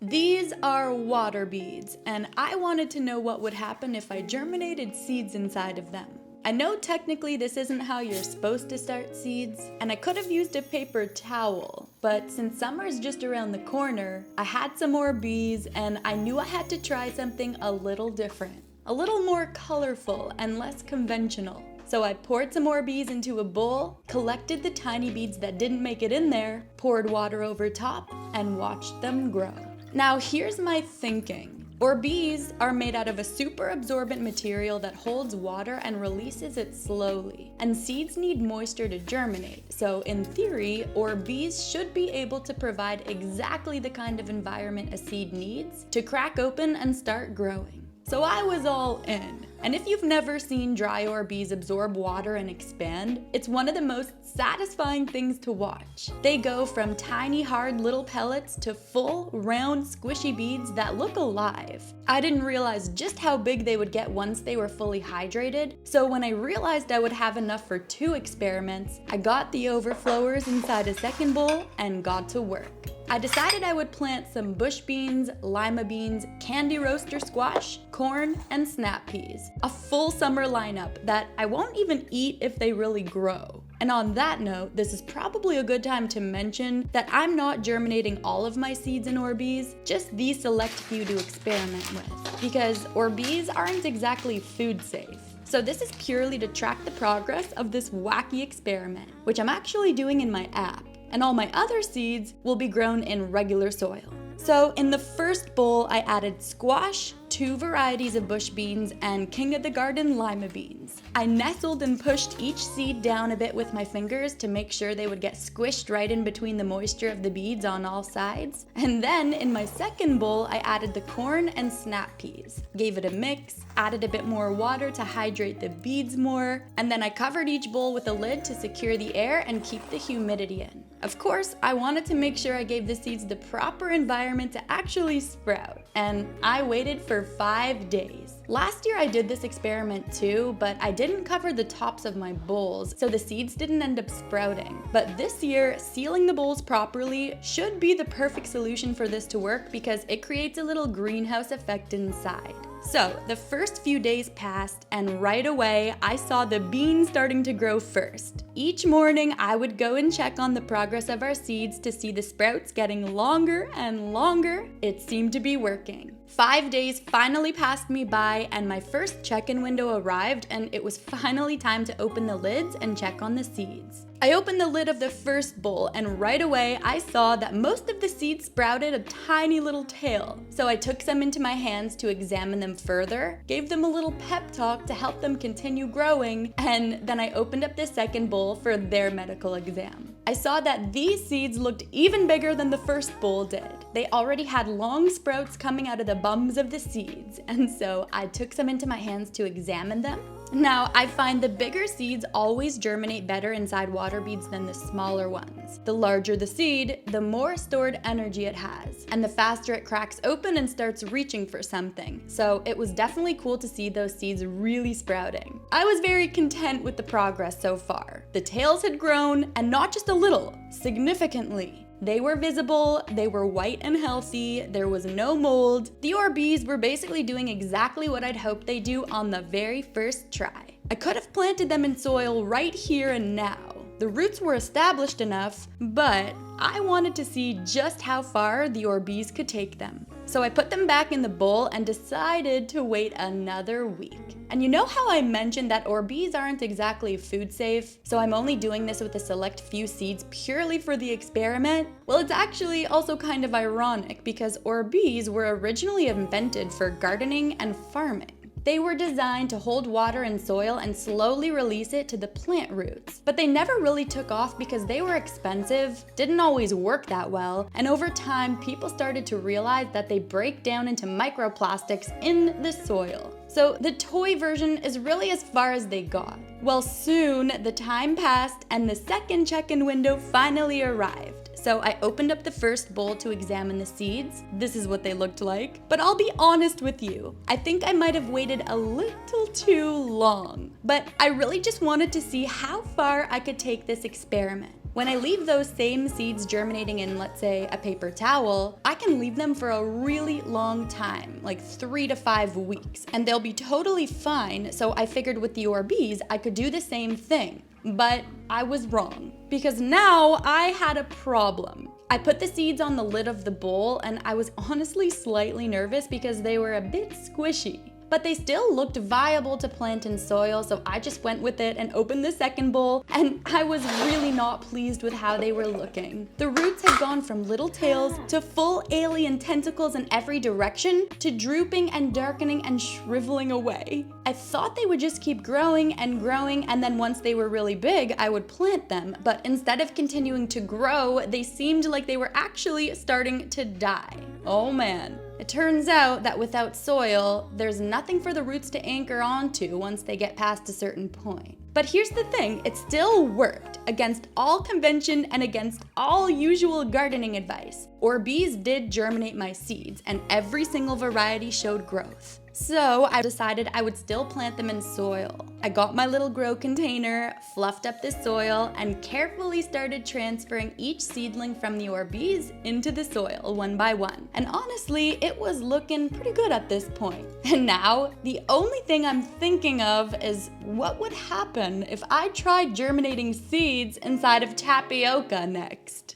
These are water beads, and I wanted to know what would happen if I germinated seeds inside of them. I know technically this isn't how you're supposed to start seeds, and I could have used a paper towel, but since summer's just around the corner, I had some Orbeez and I knew I had to try something a little different, a little more colorful and less conventional. So I poured some Orbeez into a bowl, collected the tiny beads that didn't make it in there, poured water over top, and watched them grow. Now here's my thinking. Orbeez are made out of a super absorbent material that holds water and releases it slowly. And seeds need moisture to germinate, so in theory, Orbeez should be able to provide exactly the kind of environment a seed needs to crack open and start growing. So I was all in. And if you've never seen dry Orbeez absorb water and expand, it's one of the most satisfying things to watch. They go from tiny hard little pellets to full, round, squishy beads that look alive. I didn't realize just how big they would get once they were fully hydrated, so when I realized I would have enough for 2 experiments, I got the overflowers inside a second bowl and got to work. I decided I would plant some bush beans, lima beans, candy roaster squash, corn, and snap peas. A full summer lineup that I won't even eat if they really grow. And on that note, this is probably a good time to mention that I'm not germinating all of my seeds in Orbeez, just these select few to experiment with, because Orbeez aren't exactly food safe. So this is purely to track the progress of this wacky experiment, which I'm actually doing in my app. And all my other seeds will be grown in regular soil. So in the first bowl, I added squash, 2 varieties of bush beans, and king of the garden lima beans. I nestled and pushed each seed down a bit with my fingers to make sure they would get squished right in between the moisture of the beads on all sides. And then in my second bowl, I added the corn and snap peas. Gave it a mix, added a bit more water to hydrate the beads more, and then I covered each bowl with a lid to secure the air and keep the humidity in. Of course, I wanted to make sure I gave the seeds the proper environment to actually sprout, and I waited for 5 days. Last year I did this experiment too, but I didn't cover the tops of my bowls, so the seeds didn't end up sprouting. But this year, sealing the bowls properly should be the perfect solution for this to work because it creates a little greenhouse effect inside. So the first few days passed, and right away I saw the beans starting to grow first. Each morning I would go and check on the progress of our seeds to see the sprouts getting longer and longer. It seemed to be working. 5 days finally passed me by and my first check-in window arrived, and it was finally time to open the lids and check on the seeds. I opened the lid of the first bowl and right away I saw that most of the seeds sprouted a tiny little tail. So I took some into my hands to examine them further, gave them a little pep talk to help them continue growing, and then I opened up the second bowl for their medical exam. I saw that these seeds looked even bigger than the first bowl did. They already had long sprouts coming out of the bums of the seeds, and so I took some into my hands to examine them. Now, I find the bigger seeds always germinate better inside water beads than the smaller ones. The larger the seed, the more stored energy it has, and the faster it cracks open and starts reaching for something. So it was definitely cool to see those seeds really sprouting. I was very content with the progress so far. The tails had grown, and not just a little, significantly. They were visible, they were white and healthy, there was no mold. The Orbeez were basically doing exactly what I'd hoped they do on the very first try. I could have planted them in soil right here and now. The roots were established enough, but I wanted to see just how far the Orbeez could take them. So I put them back in the bowl and decided to wait another week. And you know how I mentioned that Orbeez aren't exactly food safe, so I'm only doing this with a select few seeds purely for the experiment? Well, it's actually also kind of ironic because Orbeez were originally invented for gardening and farming. They were designed to hold water in soil and slowly release it to the plant roots. But they never really took off because they were expensive, didn't always work that well, and over time people started to realize that they break down into microplastics in the soil. So the toy version is really as far as they got. Well, soon the time passed and the second check-in window finally arrived. So I opened up the first bowl to examine the seeds. This is what they looked like. But I'll be honest with you, I think I might have waited a little too long. But I really just wanted to see how far I could take this experiment. When I leave those same seeds germinating in, let's say, a paper towel, I can leave them for a really long time, like 3 to 5 weeks, and they'll be totally fine. So I figured with the Orbeez, I could do the same thing. But I was wrong, because now I had a problem. I put the seeds on the lid of the bowl, and I was honestly slightly nervous because they were a bit squishy. But they still looked viable to plant in soil, so I just went with it and opened the second bowl, and I was really not pleased with how they were looking. The roots had gone from little tails to full alien tentacles in every direction to drooping and darkening and shriveling away. I thought they would just keep growing, and then once they were really big, I would plant them, but instead of continuing to grow, they seemed like they were actually starting to die. Oh man. It turns out that without soil, there's nothing for the roots to anchor onto once they get past a certain point. But here's the thing, it still worked against all convention and against all usual gardening advice. Orbeez did germinate my seeds, and every single variety showed growth. So I decided I would still plant them in soil. I got my little grow container, fluffed up the soil, and carefully started transferring each seedling from the Orbeez into the soil one by one. And honestly, it was looking pretty good at this point. And now, the only thing I'm thinking of is what would happen if I tried germinating seeds inside of tapioca next?